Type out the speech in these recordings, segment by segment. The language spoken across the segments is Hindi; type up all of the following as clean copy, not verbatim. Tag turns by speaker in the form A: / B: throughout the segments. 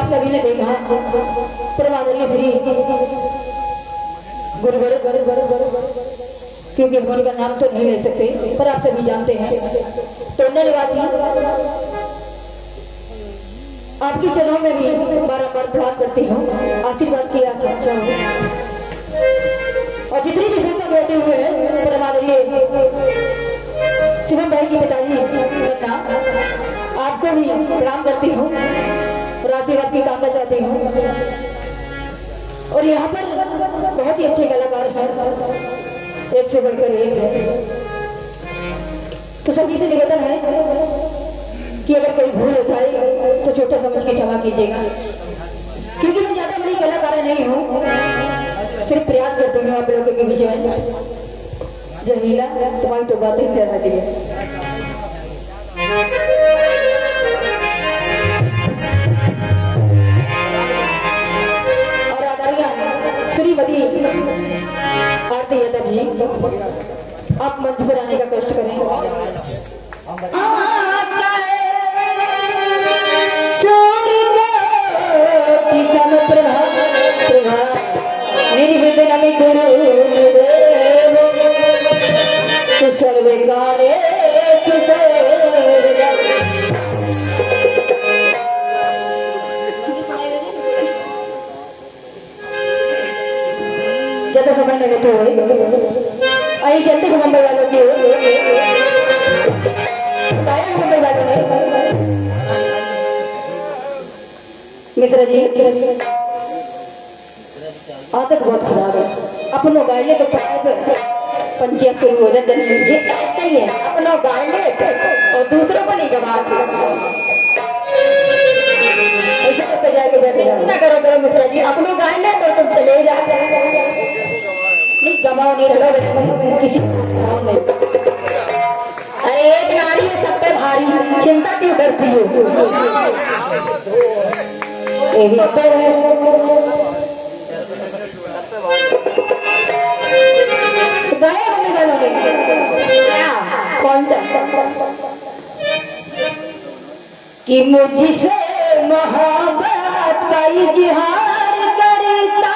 A: आप सभी ने देखा परमादरणीय श्री गुरुवर, क्योंकि हम उनका नाम तो नहीं ले सकते पर आप सभी जानते हैं। टोंडा निवासी आपके चरणों में भी बारंबार प्रणाम करती हूँ, आशीर्वाद किया चाहता हूँ। और जितनी भी संगत बैठे हुए हैं परमादरणीय शिवम भाई के पिताजी आपको भी प्रणाम करती हूँ और आशीर्वाद की कामना चाहती हूँ। और यहाँ पर बहुत ही अच्छे कलाकार हैं, एक से बढ़कर एक है। तो सभी से निवेदन है कि अगर कोई भूल हो जाए तो छोटा समझ के क्षमा कीजिएगा, क्योंकि मैं ज्यादा बड़ी कलाकार नहीं हूँ, सिर्फ प्रयास करती हूँ आप लोगों के बीच में। जहीला तुम्हारी तो बातें ही रहती है। और आदरणीय श्रीमती आरती यादव जी, आप मंच पर आने का कष्ट करें। निर्विघ्नं गुरुदेव सर्वकार्येषु सर्वदा। ज्यादा समय न लेते हुए आई जल्दी मुंबई वालों की मुंबई वालों ने मिश्रा जी आदत बहुत खराब है। अपनों गायने तो पंचिया शुरू हो जाते हैं, ऐसा ही है, अपनों गायने और दूसरों को नहीं गवाते। ऐसे करते जाके बैठे ना करो करो मिश्रा जी, अपनों गायने तो तुम चले जाते नहीं, गवाओ नहीं रहो किसी नहीं। अरे एक नारी है सब पे भारी, चिंता क्यों करती हो? ये भी है गाया होने वालों ने कौन सा कि मुझसे मोहब्बत का इजहार करता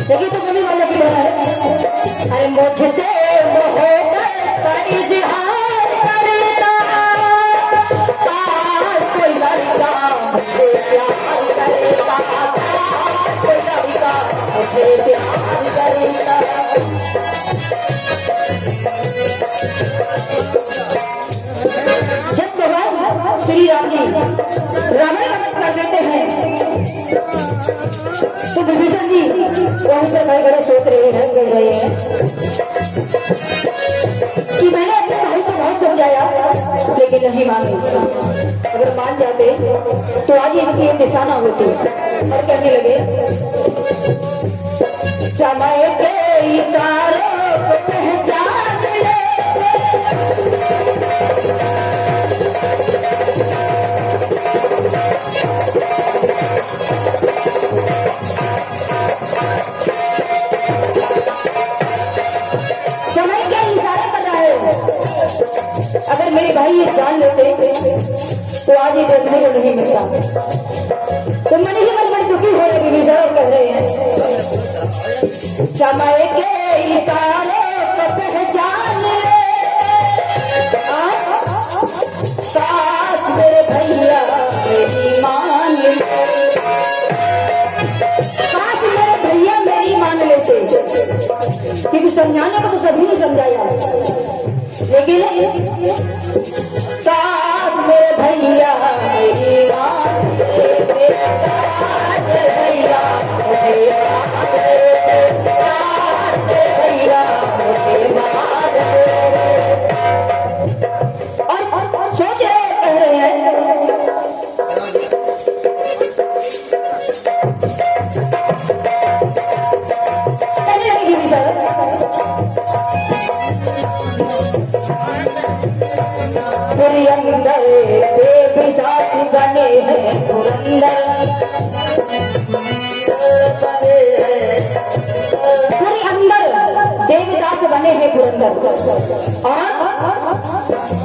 A: देखिए तो कभी वाला की है। अरे मुझसे मोहब्बत का इजहार करता कोई लड़का मुझे प्यार करता, कोई लड़का मुझे प्यार करता। जब भगवान श्री राम जी रावण वध कर देते हैं तो विभीषण जी वहीं से भाई बड़े सोच रहे हैं, कर रहे हैं कि मैंने अपने भाई को बहुत समझाया लेकिन नहीं माने। अगर मान जाते तो आज इनकी एक निशाना होती। और कहने लगे समय के इशारों को पहचान ले, समय के इशारे कर रहा है। अगर मेरे भाई ये जान लेते तो आज ये देखने को नहीं मिलता। तो मन ही मन में दुखी हो रहे विचार कर रहे हैं। समय के इशारे को पहचान ले, साथ मेरे भैया मेरी मान ले, साथ मेरे भैया मेरी मान ले। समझाने को तो सभी ने समझाया, लेकिन सास मेरे भैया मेरी बात भैया और सोच रहे कह रहे हैं पुरंदर देवी साथ बने हैं पुरंदर देवदास बने हैं पुरंदर और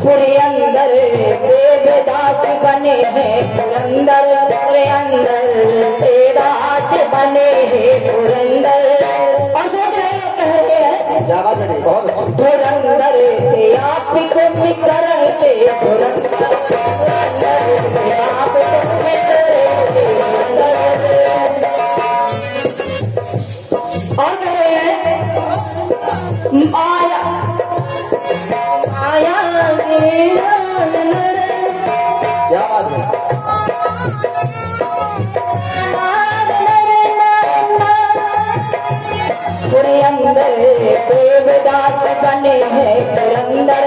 A: पुरंदर देवदास बने हैं पुरंदर पुरंदर देवदास बने हैं पुरंदर और सोच रहे कह रहे हैं पुरंदर आप को मित्रते पुरंदर आप को और कह रहे हैं आया आया
B: क्या बात है?
A: पुरंदर देवदास बने हैं पुरंदर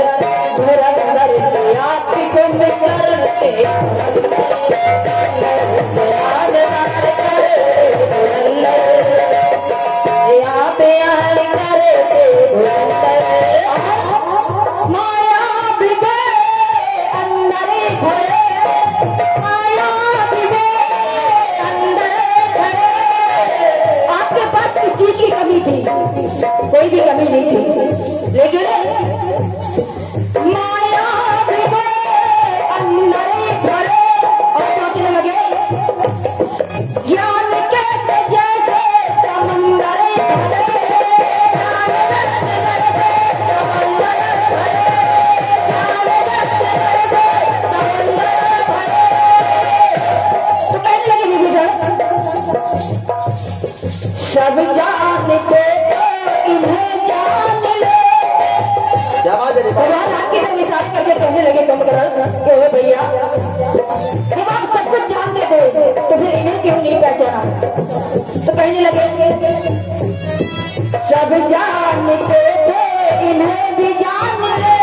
A: पुरंदर आप को मित्रते माया बिगे अंदर भरे माया बिगे अंदर भरे आपके पास किस चीज की कमी थी? कोई भी कमी नहीं थी, लेकिन माया बिगे अंदर भरे और सोचने लगे ज्ञान के जैसे समंदर सब जान के इन्हें जान ले भगवान आपकी तरफ इशारा करके कहने लगे कम कर भैया जब आप सब कुछ जानते थे तो फिर इन्हें क्यों नहीं पहचाना? तो कहने लगे सब जान के थे इन्हें भी जान ले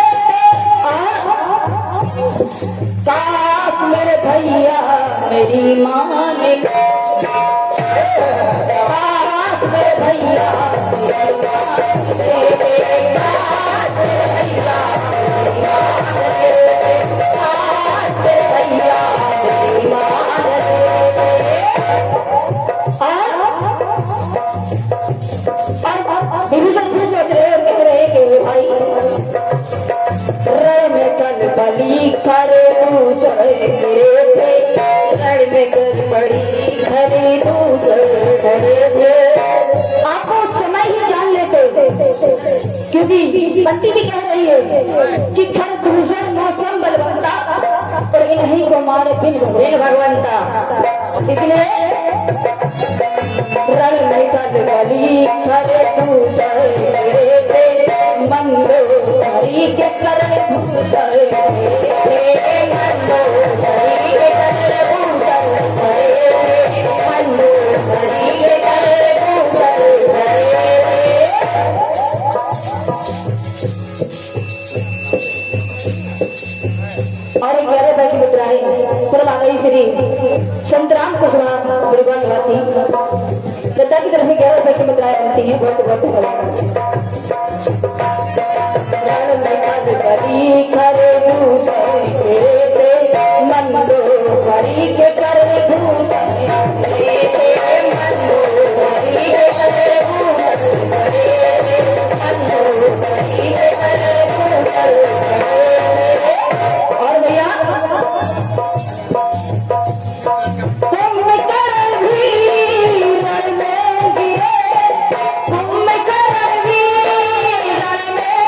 A: काश मेरे भैया मेरी मान ले मेरे भैया डिवीजन फिर सोच रहे और कह रहे कि भाई रण में कल बली खरे दूसरे थे रण में कल बड़ी खरे दूसरे थे आपको समय ही जान लेते क्योंकि बंटी भी कह रही है कि खर दूसर मौसम बलवंता और इन्हीं को मारे बिन भगवंता इसलिए रण में कल बली खरे दूसरे मंदो हरि के करण भूषण मंदो हरि के करण भूषण मंदो हरि के करण भूषण और 11 बैठी मुद्राएं सुरमा गई श्री संतराम कुशवाहा गुरुकुल निवासी लद्दाख की तरफ से 11 बैठी मुद्राएं बनती हैं बहुत बहुत खरे मंदो हरि के करण भूषण मंदो हरि के करण भूषण मंदो हरि के करण भूषण और भैया तुम कर भी रण में गिरे तुम कर भी रण में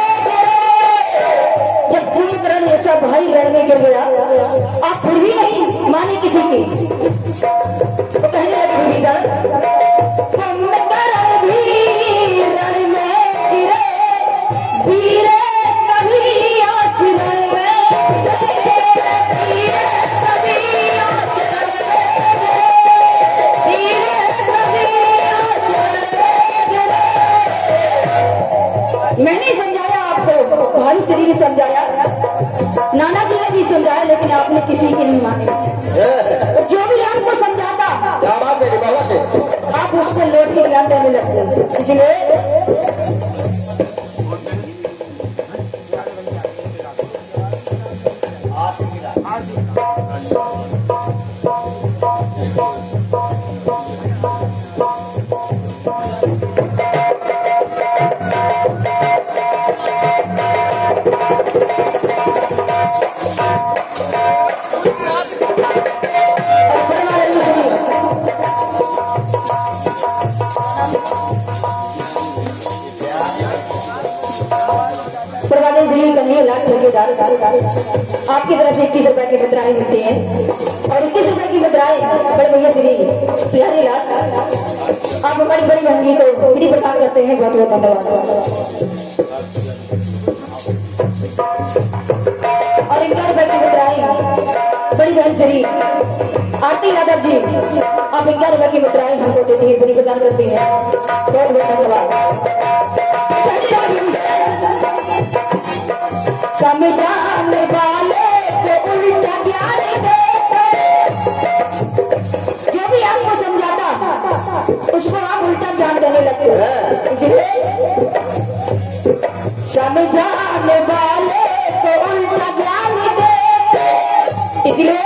A: श्री ने समझाया, नाना जी ने भी समझाया, लेकिन आपने किसी की नहीं मानी। जो भी आपको समझाता
B: क्या बात मेरी बाबा से
A: आप उसको लौट के ज्ञान देने लगते, इसलिए आपकी तरफ 21 रुपए की मुद्राएं मिलती हैं और 21 रुपए की मुद्राएं बड़े भैया श्री प्यारी लाल आप हमारी बड़ी बहनी को बड़ी प्रदान करते हैं। बहुत बहुत धन्यवाद। और 21 रुपए की मुद्राएं बड़ी बहन श्री आरती यादव जी आप 21 रुपए की मुद्राएं हमको देती है, बड़ी प्रदान करती हैं। बहुत बहुत धन्यवाद। समझाने वाले को उल्टा ज्ञान देते, जो भी आपको समझाता उसको आप उल्टा ज्ञान देने लगते हैं। इसलिए समझाने वाले को उल्टा ज्ञान देते, इसलिए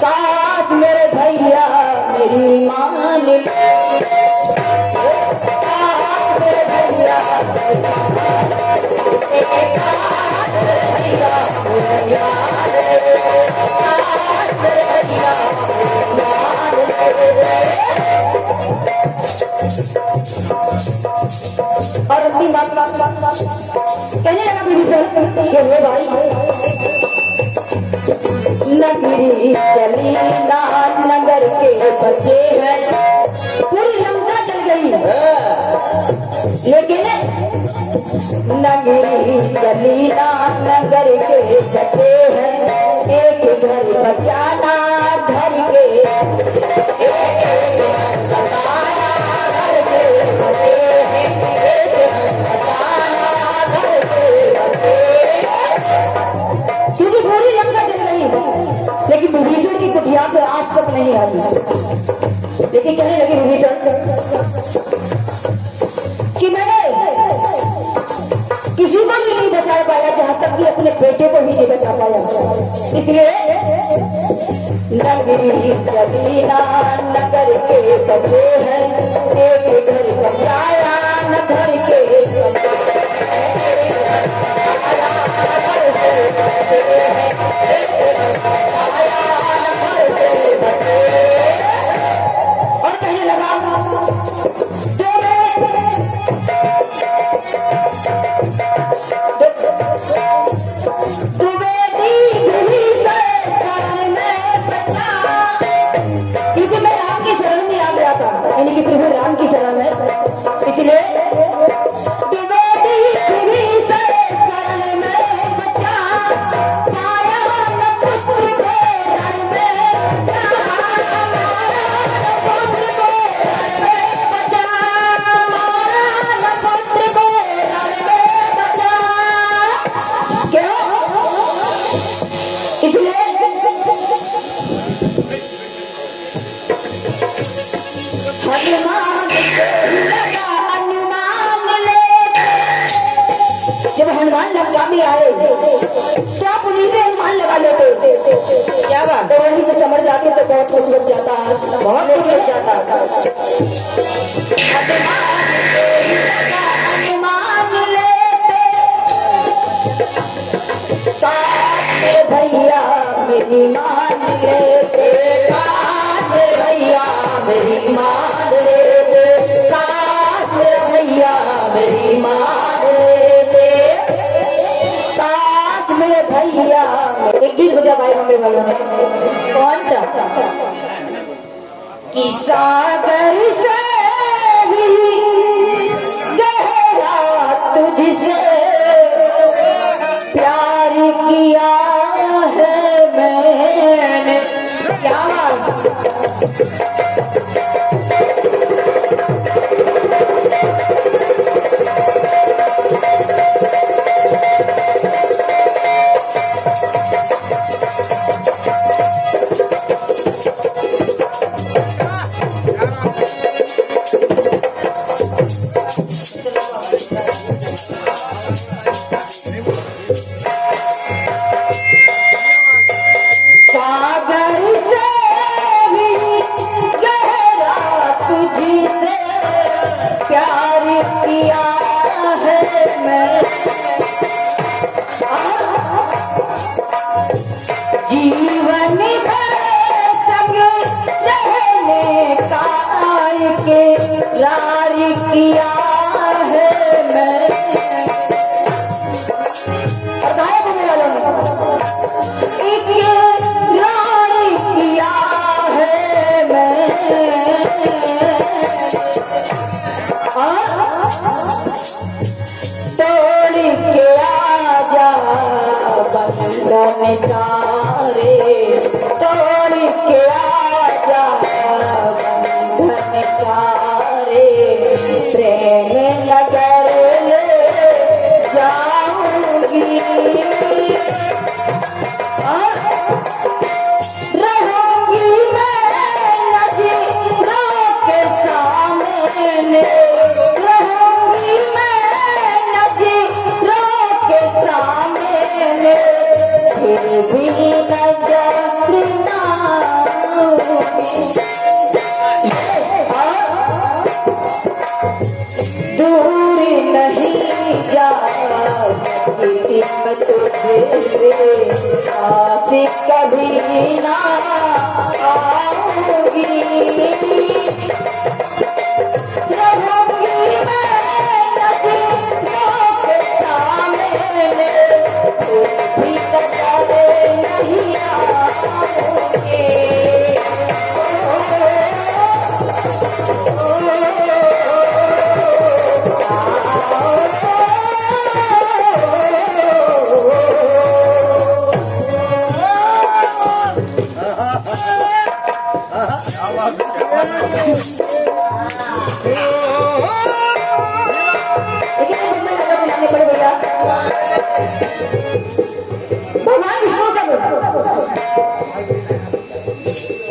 A: काश मेरे भैया मेरी मान ले, काश मेरे भैया और अपनी बात कहने लगा विभीषण कि हे भाई नगरी चली ना नगर के बचे हैं, पूरी लंका चल गई लेकिन नगरी चली ना नगर के बचे हैं, एक घर बचाना घर के क्योंकि पूरी लंका जल रही है, लेकिन विभीषण की कुटिया पे आज तक नहीं आई। लेकिन कहने लगे विभीषण कि मैंने किसी को भी नहीं बचा पाया, जहां तक कि अपने बेटे को भी नहीं बचा पाया। इसलिए नगरी चली ना नगर के बचे हैं, एक घर बचाया न घर के और कहने लगा क्योंकि मैं राम की शरण में आ गया था, यानी कि प्रभु राम की शरण में, इसलिए जब हनुमान लंका में आए तो आप उन्हीं से हनुमान लगा लेते, क्या बात, तो वहीं से समझ जाते तो बहुत कुछ लग जाता, बहुत कुछ लग जाता। हनुमान लेते भैया मेरी मान लेते, भैया मेरी मान लेते, भैया मेरी मान लेते, सास में भैया। एक गीत बजा भाई मम्मी वालों ने, कौन सा कि सागर से भी गहरा तुझसे प्यार किया है मैंने, क्या बात। प्यार किया है मैं, जीवन भर संग रहने का इकरार किया है मैं। और गाया बोलने वालों ने इकरार किया है मैं, तोड़ के आजा बंधन सारे, तोड़ के आजा बंधन सारे, प्रेम नगर ले जाऊंगी, रहूंगी मैं नज़रों के सामने, रहूंगी मैं नज़रों के सामने, फिर भी नजर ना दूर नहीं जा सकती मैं तुझसे, पास कभी ना आऊंगी, रहूंगी मैं नज़रों के सामने, फिर भी नजर नहीं आऊंगी।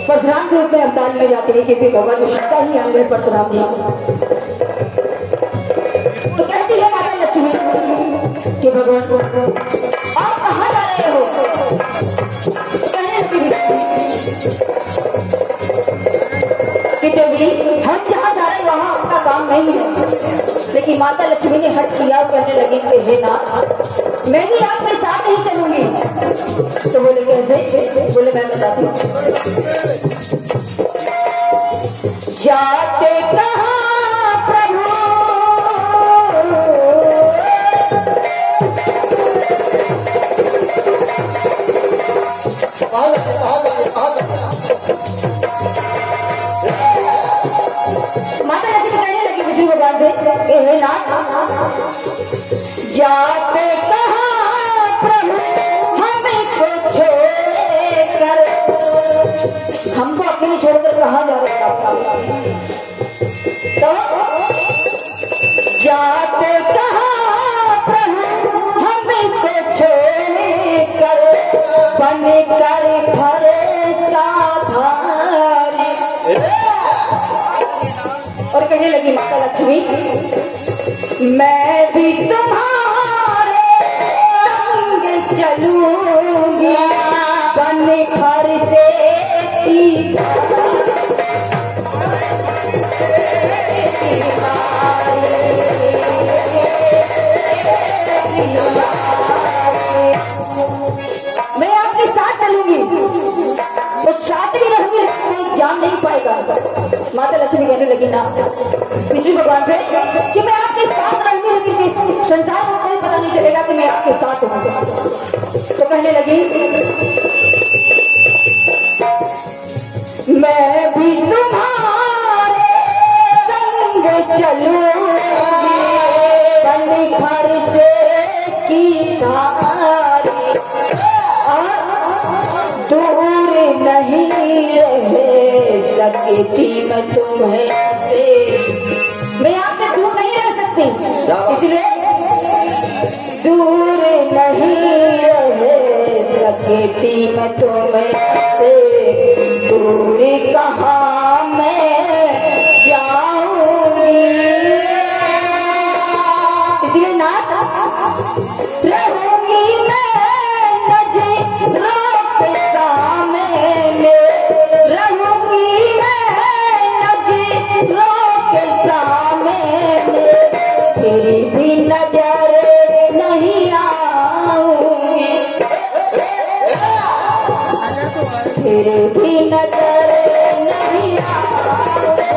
A: परशुराम के रूप में अवतार में जाते हैं कि भगवान विष्णु का ही अंग है परशुराम जी। तो कहती है माता लक्ष्मी कि भगवान आप कहाँ जा रहे हो? कहने लगी कि देवी हम जहाँ जा रहे हैं वहाँ आपका काम नहीं है। लेकिन माता लक्ष्मी ने हट किया और कहने लगी कि हे नाथ मैं भी आपके साथ नहीं चलूंगी। तो बोले कैसे? बोले मैं बताती हूँ। जाते कहाँ प्रभु माता लक्ष्मी कहने लगी विष्णु भगवान से हे नाथ जाते कहाँ प्रभु हमें को छोड़कर, हमको अकेले छोड़कर कहाँ जा रहे हैं? तो जाते कहाँ प्रभु हमें को छोड़कर, बन कर भरोसा भारी। और कहने लगी माता लक्ष्मी मैं भी तुम्हारे संग चलूंगी, बन घर से मैं आपके साथ चलूंगी, तो साथ भी रहूंगी, कोई जान नहीं पाएगा। माता लक्ष्मी कहने लगी ना विष्णु भगवान से कि मैं आपके साथ रहूंगी, लेकिन संसार को कोई पता नहीं चलेगा कि मैं आपके साथ हूँ। तो कहने लगी मैं भी तुम्हारे संग चलूंगी, बन घर से की धारी, दूर नहीं रह सकती मैं तुम्हें से, मैं आपसे दूर नहीं रह सकती, इसलिए दूर नहीं रह सकती मैं तुम्हें से, दूर कहाँ मैं जाऊंगी। इसलिए नाथ रहूंगी मैं नज़रों के सामने, रहूंगी मैं नज़रों के सामने, तेरी भी नजर नहीं आऊंगी, तेरी भी नजर नहीं आऊंगी।